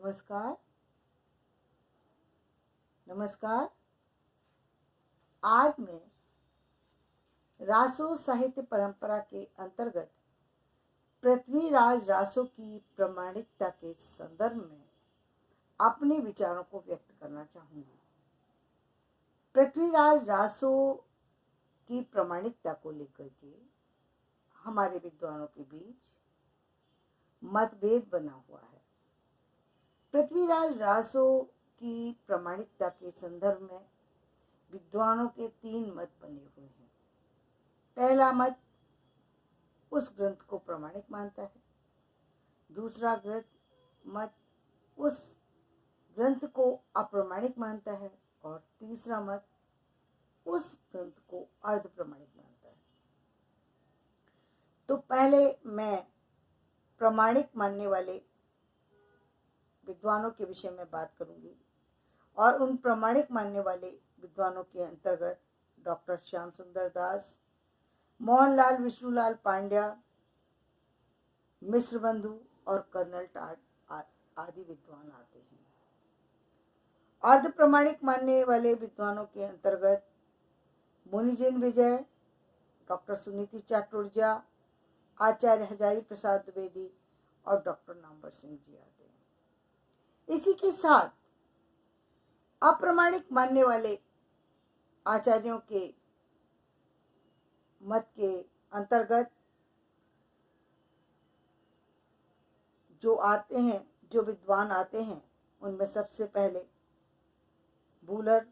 नमस्कार। नमस्कार। आज मैं रासो साहित्य परंपरा के अंतर्गत पृथ्वीराज रासो की प्रामाणिकता के संदर्भ में अपने विचारों को व्यक्त करना चाहूंगी। पृथ्वीराज रासो की प्रामाणिकता को लेकर के हमारे विद्वानों के बीच मतभेद बना हुआ है। पृथ्वीराज रासो की प्रामाणिकता के संदर्भ में विद्वानों के 3 मत बने हुए हैं। पहला मत उस ग्रंथ को प्रामाणिक मानता है, दूसरा मत उस ग्रंथ को अप्रामाणिक मानता है और तीसरा मत उस ग्रंथ को अर्ध प्रमाणिक मानता है। तो पहले मैं प्रामाणिक मानने वाले विद्वानों के विषय में बात करूंगी और उन प्रामाणिक मानने वाले विद्वानों के अंतर्गत डॉक्टर श्याम सुंदर दास, मोहनलाल विष्णुलाल पांड्या, मिश्र बंधु और कर्नल टाड आदि विद्वान आते हैं। अर्ध प्रमाणिक मानने वाले विद्वानों के अंतर्गत मुनिजन विजय, डॉक्टर सुनीति चाटुर्जा, आचार्य हजारी प्रसाद द्विवेदी और डॉक्टर नामवर सिंह जी आते हैं। इसी के साथ अप्रामाणिक मानने वाले आचार्यों के मत के अंतर्गत जो विद्वान आते हैं उनमें सबसे पहले बूलर,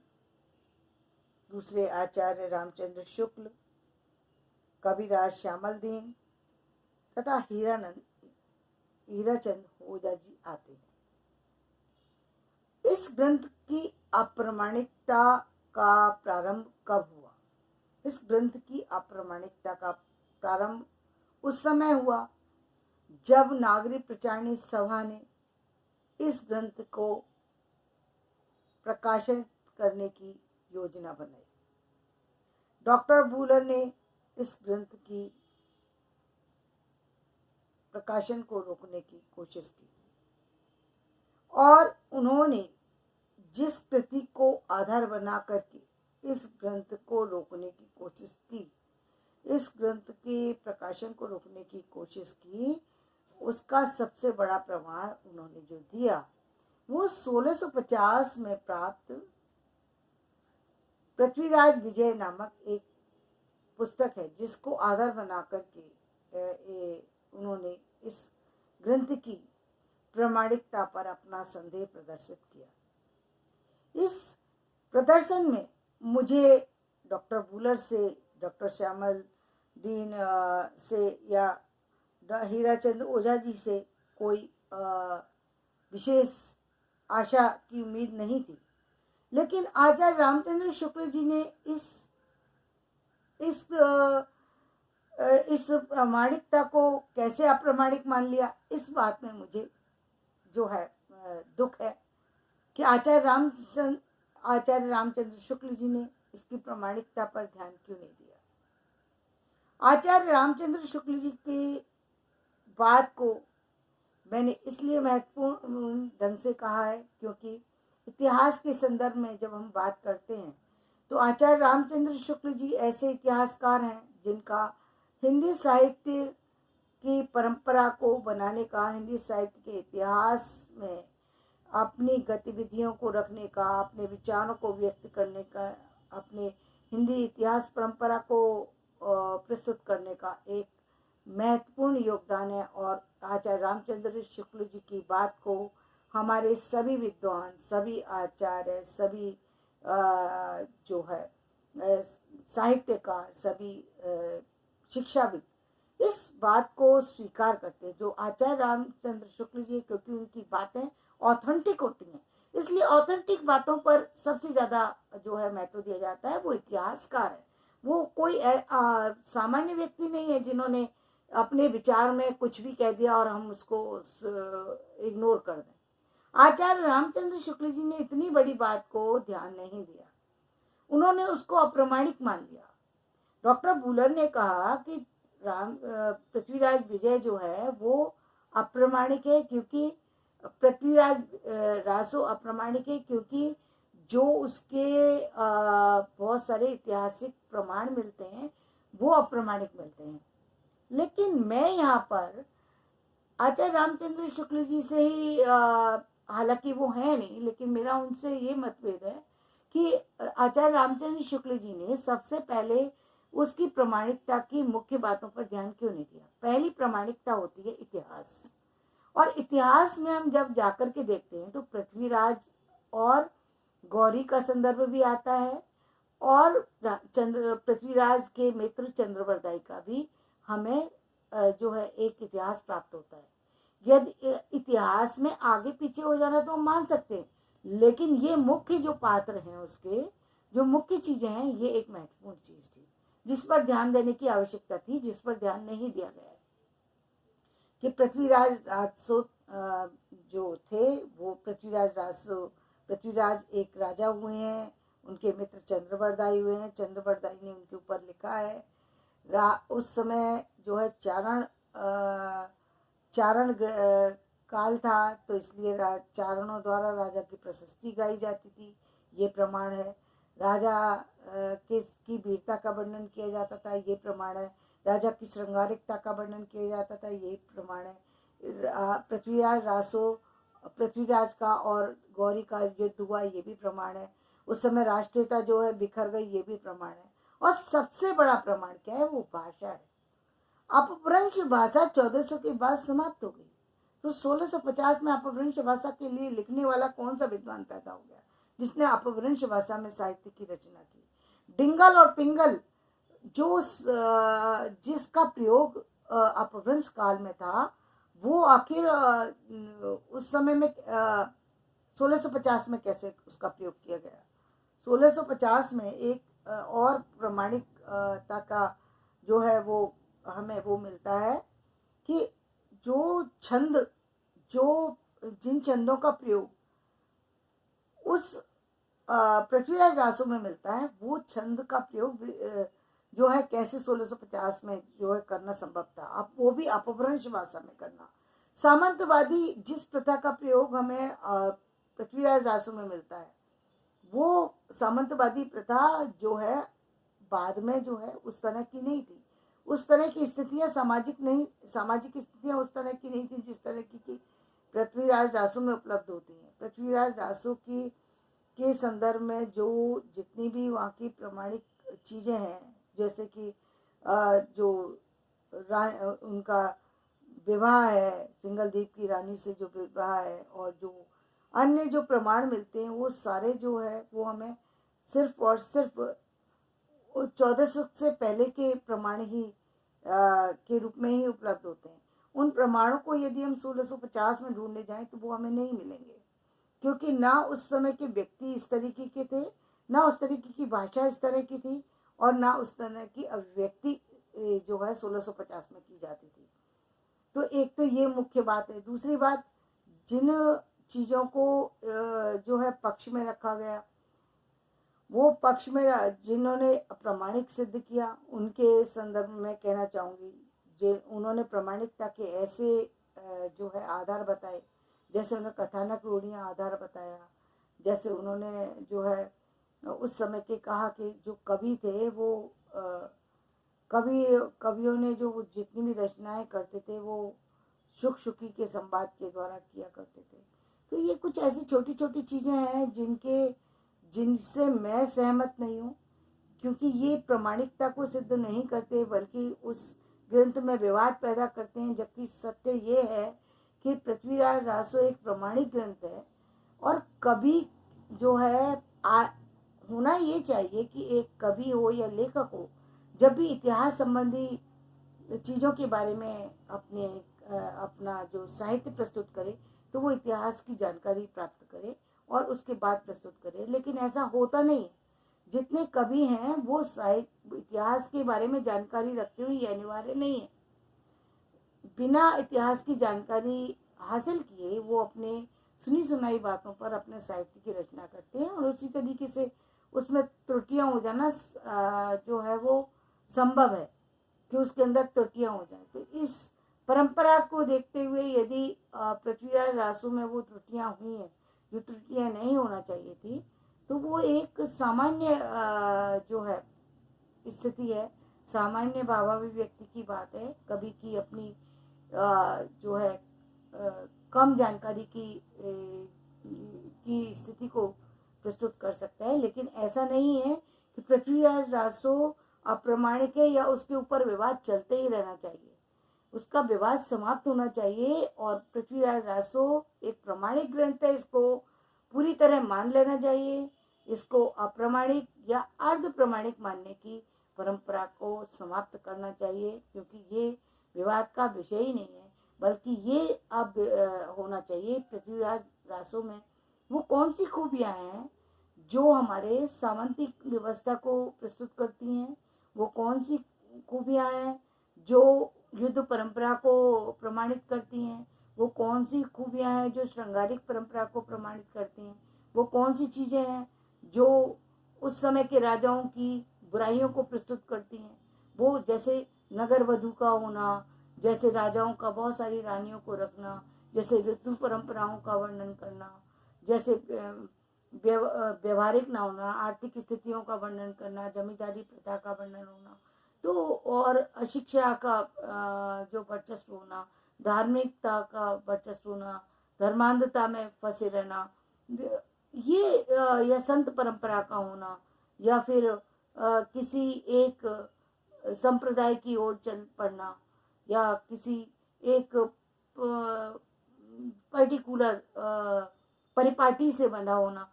दूसरे आचार्य रामचंद्र शुक्ल, कविराज श्यामल दीन तथा हीराचंद ओझा जी आते हैं। इस ग्रंथ की अप्रामाणिकता का प्रारंभ कब हुआ? इस ग्रंथ की अप्रामाणिकता का प्रारंभ उस समय हुआ जब नागरिक प्रचारणी सभा ने इस ग्रंथ को प्रकाशित करने की योजना बनाई। डॉक्टर बूलर ने इस ग्रंथ की प्रकाशन को रोकने की कोशिश की और उन्होंने जिस कृति को आधार बना करके इस ग्रंथ को रोकने की कोशिश की, इस ग्रंथ के प्रकाशन को रोकने की कोशिश की, उसका सबसे बड़ा प्रमाण उन्होंने जो दिया वो 1650 में प्राप्त पृथ्वीराज विजय नामक एक पुस्तक है, जिसको आधार बना करके उन्होंने इस ग्रंथ की प्रामाणिकता पर अपना संदेह प्रदर्शित किया। इस प्रदर्शन में मुझे डॉक्टर बूलर से, डॉक्टर श्यामल दीन से या हीराचंद ओझा जी से कोई विशेष आशा की उम्मीद नहीं थी, लेकिन आचार्य रामचंद्र शुक्ल जी ने इस प्रामाणिकता को कैसे अप्रामाणिक मान लिया, इस बात में मुझे जो है दुख है कि आचार्य रामचंद्र शुक्ल जी ने इसकी प्रामाणिकता पर ध्यान क्यों नहीं दिया। आचार्य रामचंद्र शुक्ल जी की बात को मैंने इसलिए महत्वपूर्ण ढंग से कहा है क्योंकि इतिहास के संदर्भ में जब हम बात करते हैं तो आचार्य रामचंद्र शुक्ल जी ऐसे इतिहासकार हैं जिनका हिंदी साहित्य की परंपरा को बनाने का, हिंदी साहित्य के इतिहास में अपनी गतिविधियों को रखने का, अपने विचारों को व्यक्त करने का, अपने हिंदी इतिहास परंपरा को प्रस्तुत करने का एक महत्वपूर्ण योगदान है। और आचार्य रामचंद्र शुक्ल जी की बात को हमारे सभी विद्वान, सभी आचार्य, सभी जो है साहित्यकार, सभी शिक्षाविद इस बात को स्वीकार करते हैं। जो आचार्य रामचंद्र शुक्ल जी, क्योंकि उनकी बातें ऑथेंटिक होती हैं, इसलिए ऑथेंटिक बातों पर सबसे ज़्यादा जो है महत्व दिया जाता है। वो इतिहासकार है, वो कोई सामान्य व्यक्ति नहीं है जिन्होंने अपने विचार में कुछ भी कह दिया और हम उसको इग्नोर कर दें। आचार्य रामचंद्र शुक्ल जी ने इतनी बड़ी बात को ध्यान नहीं दिया, उन्होंने उसको अप्रामाणिक मान लिया। डॉक्टर बूलर ने कहा कि पृथ्वीराज विजय जो है वो अप्रामाणिक है क्योंकि पृथ्वीराज रासो अप्रामाणिक है क्योंकि जो उसके बहुत सारे ऐतिहासिक प्रमाण मिलते हैं वो अप्रामाणिक मिलते हैं। लेकिन मैं यहाँ पर आचार्य रामचंद्र शुक्ल जी से ही, हालांकि वो है नहीं, लेकिन मेरा उनसे ये मतभेद है कि आचार्य रामचंद्र शुक्ल जी ने सबसे पहले उसकी प्रामाणिकता की मुख्य बातों पर ध्यान क्यों नहीं दिया। पहली प्रामाणिकता होती है इतिहास, और इतिहास में हम जब जाकर के देखते हैं तो पृथ्वीराज और गौरी का संदर्भ भी आता है, और पृथ्वीराज के मित्र चंद्रवरदाई का भी हमें जो है एक इतिहास प्राप्त होता है। यदि इतिहास में आगे पीछे हो जाना तो हम मान सकते हैं, लेकिन ये मुख्य जो पात्र हैं, उसके जो मुख्य चीजें हैं, ये एक महत्वपूर्ण चीज थी जिस पर ध्यान देने की आवश्यकता थी, जिस पर ध्यान नहीं दिया गया कि पृथ्वीराज राजसो जो थे वो पृथ्वीराज एक राजा हुए हैं, उनके मित्र चंद्रवरदाई हुए हैं। चंद्रवरदाई ने उनके ऊपर लिखा है, उस समय जो है चारण काल था, तो इसलिए चारणों द्वारा राजा की प्रशस्ति गाई जाती थी, ये प्रमाण है। राजा की वीरता का वर्णन किया जाता था, ये प्रमाण है। राजा की श्रृंगारिकता का वर्णन किया जाता था, ये प्रमाण है। पृथ्वीराज का और गौरी का युद्ध हुआ, ये भी प्रमाण है। उस समय राष्ट्रीयता जो है बिखर गई, ये भी प्रमाण है। और सबसे बड़ा प्रमाण क्या है, वो भाषा है। अपभ्रंश भाषा 1400 के बाद समाप्त हो गई, तो 1650 में अपभ्रंश भाषा के लिए लिखने वाला कौन सा विद्वान पैदा हो गया जिसने अपभ्रंश भाषा में साहित्य की रचना की। डिंगल और पिंगल जो जिसका प्रयोग अपभ्रंश काल में था, वो आखिर उस समय में 1650 में कैसे उसका प्रयोग किया गया। 1650 में एक और प्रामाणिकता का जो है वो हमें वो मिलता है कि जिन छंदों का प्रयोग उस पृथ्वीराज रासो में मिलता है, वो छंद का प्रयोग जो है कैसे 1650 में जो है करना संभव था, अब वो भी अपभ्रंश भाषा में करना। सामंतवादी जिस प्रथा का प्रयोग हमें पृथ्वीराज रासो में मिलता है, वो सामंतवादी प्रथा जो है बाद में जो है उस तरह की नहीं थी। उस तरह की स्थितियां सामाजिक स्थितियां उस तरह की नहीं थी जिस तरह की पृथ्वीराज रासो में उपलब्ध होती हैं। पृथ्वीराज रासो के संदर्भ में जो जितनी भी वहाँ की प्रमाणिक चीजें हैं, जैसे कि जो उनका विवाह है, सिंगलदीप की रानी से जो विवाह है, और जो अन्य जो प्रमाण मिलते हैं, वो सारे जो है वो हमें सिर्फ और सिर्फ 1400 से पहले के प्रमाण ही के रूप में ही उपलब्ध होते हैं। उन प्रमाणों को यदि हम 1650 में ढूंढने जाएं तो वो हमें नहीं मिलेंगे, क्योंकि ना उस समय के व्यक्ति इस तरीके के थे, ना उस तरीके की भाषा इस तरह की थी, और ना उस तरह की अभिव्यक्ति जो है 1650 में की जाती थी। तो एक तो ये मुख्य बात है। दूसरी बात, जिन चीज़ों को जो है पक्ष में रखा गया, वो पक्ष में जिन्होंने प्रमाणिक सिद्ध किया, उनके संदर्भ में कहना चाहूँगी, जो उन्होंने प्रमाणिकता के ऐसे जो है आधार बताए, जैसे उन्होंने कथानक रूढ़ियाँ आधार बताया, जैसे उन्होंने जो है उस समय के कहा कि जो कवि थे वो कवियों ने जो जितनी भी रचनाएं करते थे वो शुकी के संवाद के द्वारा किया करते थे। तो ये कुछ ऐसी छोटी छोटी चीज़ें हैं जिनसे मैं सहमत नहीं हूँ, क्योंकि ये प्रामाणिकता को सिद्ध नहीं करते, बल्कि उस ग्रंथ में विवाद पैदा करते हैं। जबकि सत्य ये है कि पृथ्वीराज रासो एक प्रामाणिक ग्रंथ है, और कवि जो है होना ये चाहिए कि एक कवि हो या लेखक हो, जब भी इतिहास संबंधी चीज़ों के बारे में अपना जो साहित्य प्रस्तुत करे, तो वो इतिहास की जानकारी प्राप्त करे और उसके बाद प्रस्तुत करे। लेकिन ऐसा होता नहीं है। जितने कवि हैं वो इतिहास के बारे में जानकारी रखते हुए ये अनिवार्य नहीं है, बिना इतिहास की जानकारी हासिल किए वो अपने सुनी सुनाई बातों पर अपने साहित्य की रचना करते हैं, और उसी तरीके से उसमें त्रुटियां हो जाना जो है वो संभव है कि उसके अंदर त्रुटियां हो जाए। तो इस परंपरा को देखते हुए यदि पृथ्वीराज रासो में वो त्रुटियां हुई हैं जो त्रुटियां नहीं होना चाहिए थी, तो वो एक सामान्य जो है स्थिति है, सामान्य भावाभिव्यक्ति की बात है। कभी की अपनी जो है कम जानकारी की स्थिति को प्रस्तुत कर सकता है, लेकिन ऐसा नहीं है कि पृथ्वीराज रासो अप्रामाणिक है या उसके ऊपर विवाद चलते ही रहना चाहिए। उसका विवाद समाप्त होना चाहिए और पृथ्वीराज रासो एक प्रमाणिक ग्रंथ है, इसको पूरी तरह मान लेना चाहिए। इसको अप्रामाणिक या अर्ध प्रमाणिक मानने की परंपरा को समाप्त करना चाहिए, क्योंकि ये विवाद का विषय ही नहीं है, बल्कि ये अब होना चाहिए पृथ्वीराज रासो में वो कौन सी खूबियां हैं जो हमारे सामंतिक व्यवस्था को प्रस्तुत करती हैं, वो कौन सी खूबियां हैं जो युद्ध परंपरा को प्रमाणित करती हैं, वो कौन सी खूबियां हैं जो श्रृंगारिक परंपरा को प्रमाणित करती हैं, वो कौन सी चीज़ें हैं जो उस समय के राजाओं की बुराइयों को प्रस्तुत करती हैं। वो जैसे नगर वधू का होना, जैसे राजाओं का बहुत सारी रानियों को रखना, जैसे ऋतु परंपराओं का वर्णन करना, जैसे व्यवहारिक ना होना, आर्थिक स्थितियों का वर्णन करना, जमींदारी प्रथा का वर्णन होना, तो और अशिक्षा का जो वर्चस्व होना, धार्मिकता का वर्चस्व होना, धर्मांधता में फंसे रहना, ये या संत परंपरा का होना, या फिर किसी एक संप्रदाय की ओर चल पड़ना, या किसी एक पर्टिकुलर परिपाटी से बंधा होना,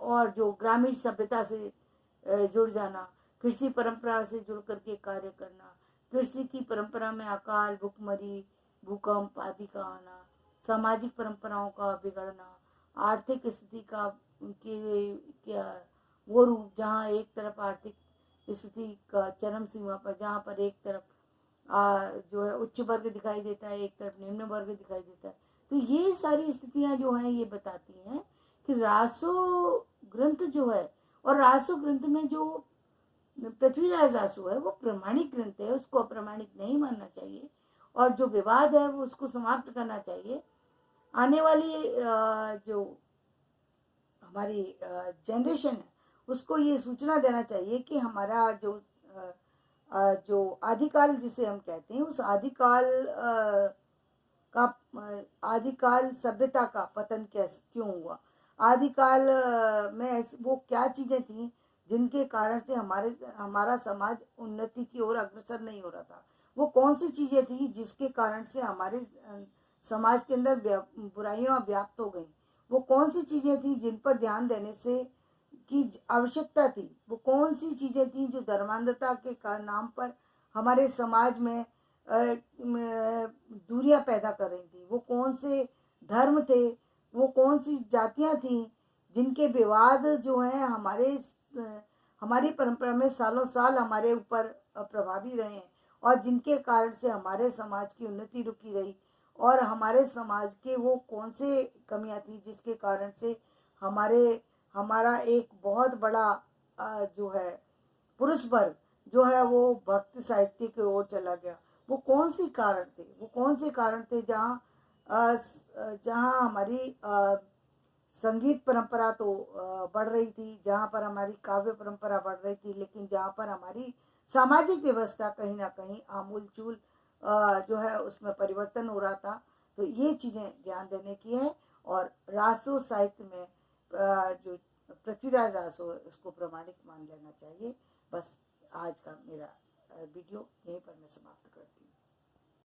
और जो ग्रामीण सभ्यता से जुड़ जाना, कृषि परंपरा से जुड़ करके कार्य करना, कृषि की परंपरा में अकाल, भुखमरी, भूकंप आदि का आना, सामाजिक परंपराओं का बिगड़ना, आर्थिक स्थिति का क्या वो रूप जहाँ एक तरफ आर्थिक स्थिति का चरम सीमा पर, जहाँ पर एक तरफ जो है उच्च वर्ग दिखाई देता है, एक तरफ निम्न वर्ग दिखाई देता है। तो ये सारी स्थितियां जो हैं ये बताती हैं कि रासो ग्रंथ जो है, और रासो ग्रंथ में जो पृथ्वीराज रासो है वो प्रमाणिक ग्रंथ है, उसको अप्रमाणिक नहीं मानना चाहिए, और जो विवाद है वो उसको समाप्त करना चाहिए। आने वाली जो हमारी जनरेशन है उसको ये सूचना देना चाहिए कि हमारा जो आदिकाल जिसे हम कहते हैं, उस आदिकाल आदिकाल सभ्यता का पतन क्यों हुआ, आदिकाल में वो क्या चीज़ें थी जिनके कारण से हमारा समाज उन्नति की ओर अग्रसर नहीं हो रहा था, वो कौन सी चीज़ें थी जिसके कारण से हमारे समाज के अंदर बुराइयां व्याप्त हो गई, वो कौन सी चीज़ें थी जिन पर ध्यान देने से की आवश्यकता थी, वो कौन सी चीज़ें थी जो धर्मांधता के नाम पर हमारे समाज में दूरियां पैदा कर रही थी, वो कौन से धर्म थे, वो कौन सी जातियां थी जिनके विवाद जो हैं हमारी परंपरा में सालों साल हमारे ऊपर प्रभावी रहे हैं, और जिनके कारण से हमारे समाज की उन्नति रुकी रही, और हमारे समाज के वो कौन से कमियां थी जिसके कारण से हमारा एक बहुत बड़ा जो है पुरुष वर्ग जो है वो भक्त साहित्य की ओर चला गया, वो कौन से कारण थे जहाँ हमारी संगीत परंपरा तो बढ़ रही थी, जहाँ पर हमारी काव्य परंपरा बढ़ रही थी, लेकिन जहाँ पर हमारी सामाजिक व्यवस्था कहीं ना कहीं आमूलचूल जो है उसमें परिवर्तन हो रहा था। तो ये चीज़ें ध्यान देने की है, और रासो साहित्य में जो पृथ्वीराज रासो है उसको प्रमाणिक मान लेना चाहिए। बस आज का मेरा वीडियो यहीं पर मैं समाप्त करती हूँ।